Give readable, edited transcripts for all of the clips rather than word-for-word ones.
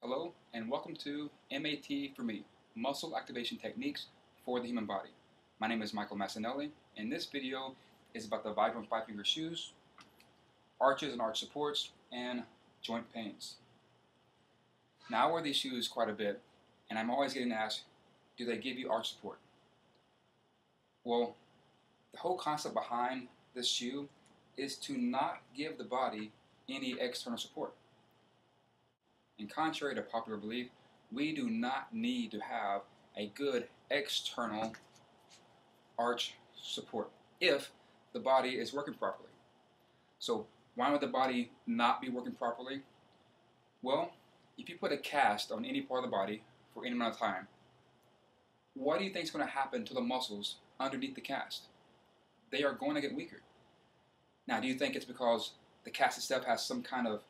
Hello and welcome to MAT for Me, Muscle Activation Techniques for the Human Body. My name is Michael Massinelli, and this video is about the Vibram 5-finger shoes, arches and arch supports, and joint pains. Now I wear these shoes quite a bit, and I'm always getting asked, do they give you arch support? Well, the whole concept behind this shoe is to not give the body any external support. And contrary to popular belief, we do not need to have a good external arch support if the body is working properly. So why would the body not be working properly? Well, if you put a cast on any part of the body for any amount of time, what do you think is going to happen to the muscles underneath the cast? They are going to get weaker. Now, do you think it's because the cast itself has some kind of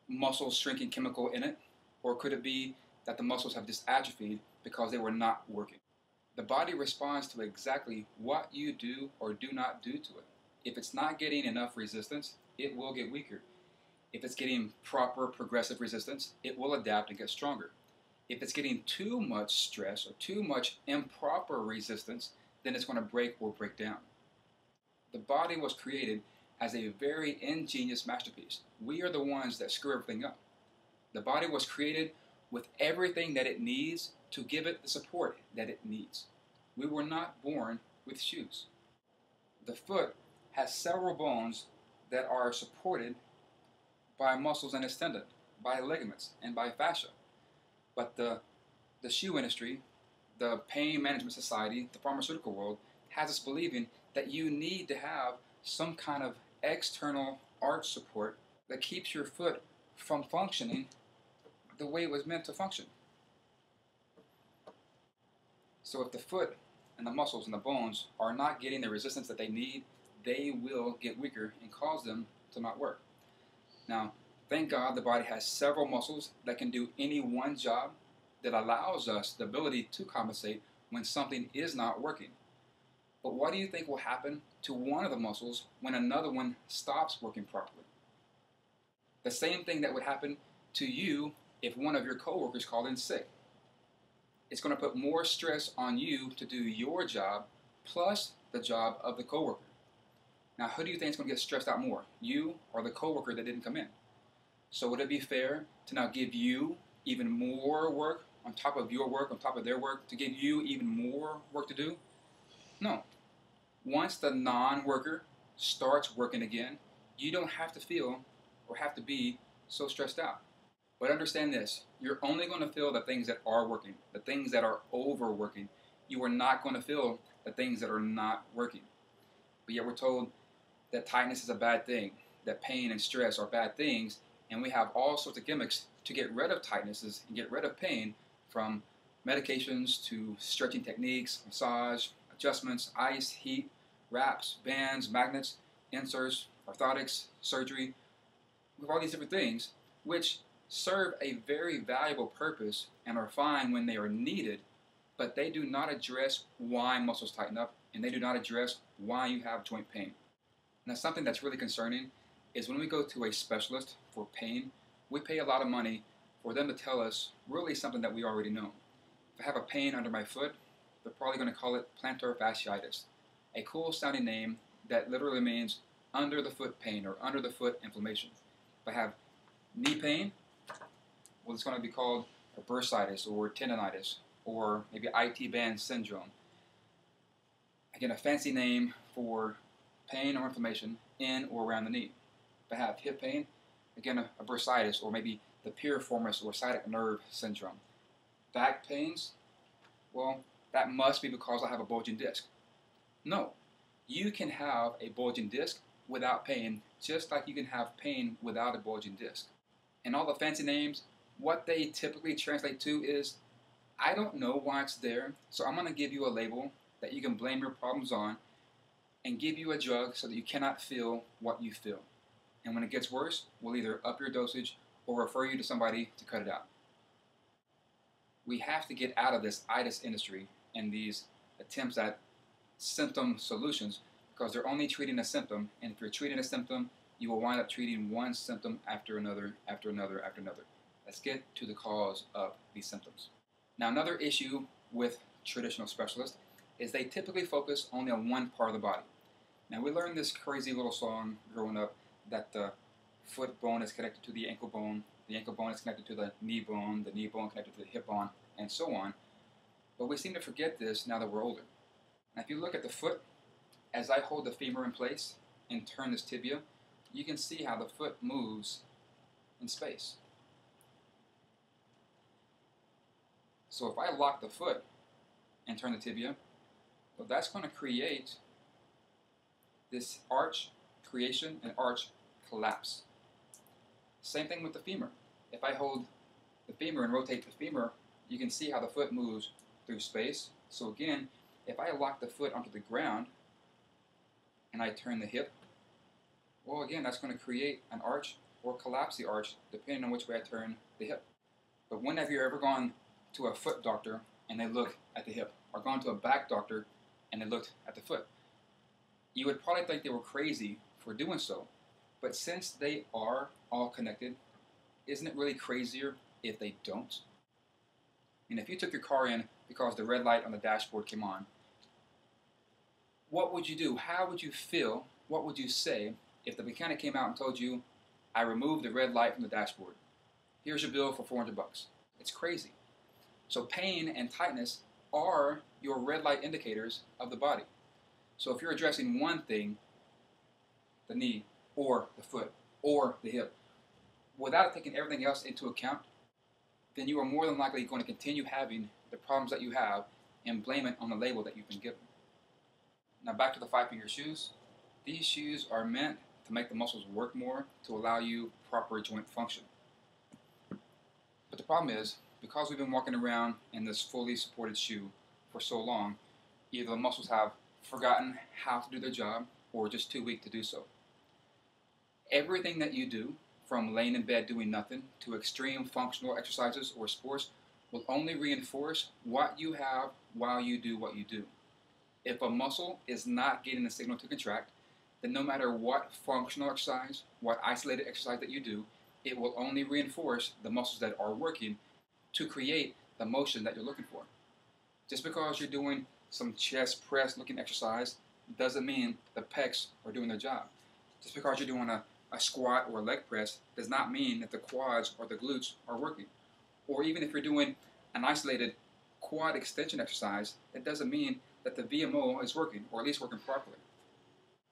muscle shrinking chemical in it? Or could it be that the muscles have just atrophied because they were not working? The body responds to exactly what you do or do not do to it. If it's not getting enough resistance, it will get weaker. If it's getting proper progressive resistance, it will adapt and get stronger. If it's getting too much stress or too much improper resistance, then it's going to break or break down. The body was created as a very ingenious masterpiece. We are the ones that screw everything up. The body was created with everything that it needs to give it the support that it needs. We were not born with shoes. The foot has several bones that are supported by muscles and its tendon, by ligaments, and by fascia. But the shoe industry, the pain management society, the pharmaceutical world has us believing that you need to have some kind of external arch support that keeps your foot from functioning the way it was meant to function. So if the foot and the muscles and the bones are not getting the resistance that they need, they will get weaker and cause them to not work. Now, thank God the body has several muscles that can do any one job that allows us the ability to compensate when something is not working. But what do you think will happen to one of the muscles when another one stops working properly? The same thing that would happen to you if one of your coworkers called in sick. It's going to put more stress on you to do your job plus the job of the coworker. Now, who do you think is going to get stressed out more, you or the coworker that didn't come in? So would it be fair to now give you even more work on top of your work, on top of their work, to give you even more work to do? No. Once the non-worker starts working again, you don't have to feel or have to be so stressed out. But understand this, you're only going to feel the things that are working, the things that are overworking. You are not going to feel the things that are not working. But yet we're told that tightness is a bad thing, that pain and stress are bad things, and we have all sorts of gimmicks to get rid of tightnesses and get rid of pain, from medications to stretching techniques, massage, adjustments, ice, heat, wraps, bands, magnets, inserts, orthotics, surgery. We have all these different things which serve a very valuable purpose and are fine when they are needed, but they do not address why muscles tighten up, and they do not address why you have joint pain. Now, something that's really concerning is when we go to a specialist for pain, we pay a lot of money for them to tell us really something that we already know. If I have a pain under my foot, they're probably going to call it plantar fasciitis, a cool sounding name that literally means under the foot pain or under the foot inflammation. If I have knee pain, well, it's going to be called bursitis or tendonitis or maybe IT band syndrome. Again, a fancy name for pain or inflammation in or around the knee. If I have hip pain, again, a bursitis or maybe the piriformis or sciatic nerve syndrome. Back pains, well, that must be because I have a bulging disc. No, you can have a bulging disc without pain, just like you can have pain without a bulging disc. And all the fancy names, what they typically translate to is, I don't know why it's there, so I'm going to give you a label that you can blame your problems on and give you a drug so that you cannot feel what you feel. And when it gets worse, we'll either up your dosage or refer you to somebody to cut it out. We have to get out of this itis industry and these attempts at symptom solutions, because they're only treating a symptom, and if you're treating a symptom, you will wind up treating one symptom after another, after another, after another. Let's get to the cause of these symptoms. Now, another issue with traditional specialists is they typically focus only on one part of the body. Now, we learned this crazy little song growing up that the foot bone is connected to the ankle bone is connected to the knee bone connected to the hip bone, and so on. But we seem to forget this now that we're older. Now, if you look at the foot, as I hold the femur in place and turn this tibia, you can see how the foot moves in space. So if I lock the foot and turn the tibia, well, that's going to create this arch creation and arch collapse. Same thing with the femur. If I hold the femur and rotate the femur, you can see how the foot moves through space. So again, if I lock the foot onto the ground and I turn the hip, well, again, that's going to create an arch or collapse the arch depending on which way I turn the hip. But when have you ever gone to a foot doctor and they look at the hip, or gone to a back doctor and they looked at the foot? You would probably think they were crazy for doing so. But since they are all connected, isn't it really crazier if they don't? And if you took your car in because the red light on the dashboard came on, what would you do? How would you feel? What would you say if the mechanic came out and told you, I removed the red light from the dashboard. Here's your bill for $400. It's crazy. So pain and tightness are your red light indicators of the body. So if you're addressing one thing, the knee or the foot or the hip, without taking everything else into account, then you are more than likely going to continue having the problems that you have and blame it on the label that you've been given. Now back to the 5-finger shoes. These shoes are meant to make the muscles work more to allow you proper joint function. But the problem is, because we've been walking around in this fully supported shoe for so long, either the muscles have forgotten how to do their job or just too weak to do so. Everything that you do, from laying in bed doing nothing to extreme functional exercises or sports, will only reinforce what you have while you do what you do. If a muscle is not getting the signal to contract, then no matter what functional exercise, what isolated exercise that you do, it will only reinforce the muscles that are working to create the motion that you're looking for. Just because you're doing some chest press looking exercise doesn't mean the pecs are doing their job. Just because you're doing a squat or a leg press does not mean that the quads or the glutes are working. Or even if you're doing an isolated quad extension exercise, it doesn't mean that the VMO is working, or at least working properly.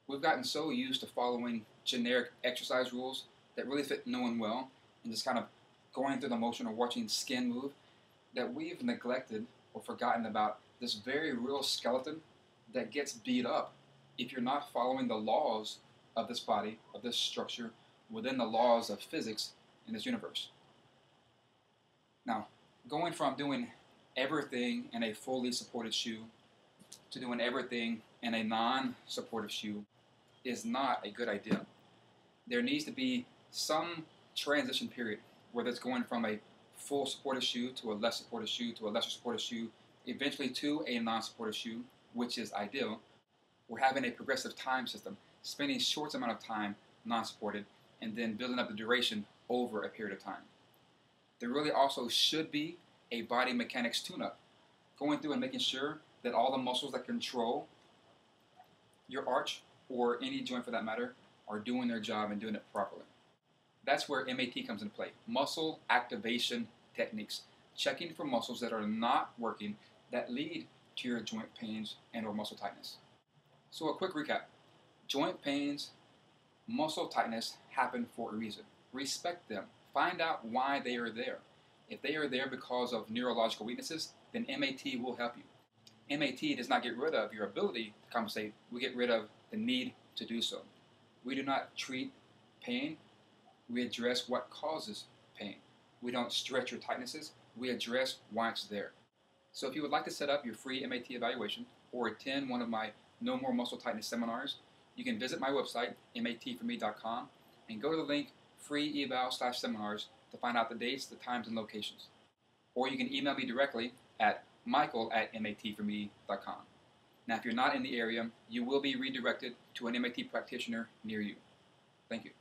We've gotten so used to following generic exercise rules that really fit no one well, and just kind of going through the motion or watching skin move, that we've neglected or forgotten about this very real skeleton that gets beat up if you're not following the laws of this body, of this structure, within the laws of physics in this universe. Now, going from doing everything in a fully supported shoe to doing everything in a non-supportive shoe is not a good idea. There needs to be some transition period, whether it's going from a full supportive shoe to a less supportive shoe to a lesser supportive shoe, eventually to a non-supportive shoe, which is ideal. We're having a progressive time system, spending short amount of time non-supported, and then building up the duration over a period of time. There really also should be a body mechanics tune-up, going through and making sure that all the muscles that control your arch, or any joint for that matter, are doing their job and doing it properly. That's where MAT comes into play. Muscle activation techniques. Checking for muscles that are not working that lead to your joint pains and or muscle tightness. So a quick recap. Joint pains, muscle tightness happen for a reason. Respect them. Find out why they are there. If they are there because of neurological weaknesses, then MAT will help you. MAT does not get rid of your ability to compensate. We get rid of the need to do so. We do not treat pain. We address what causes pain. We don't stretch your tightnesses. We address why it's there. So if you would like to set up your free MAT evaluation or attend one of my No More Muscle Tightness seminars, you can visit my website, matforme.com, and go to the link free eval/seminars to find out the dates, the times, and locations. Or you can email me directly at michael@matforme.com. Now, if you're not in the area, you will be redirected to an MAT practitioner near you. Thank you.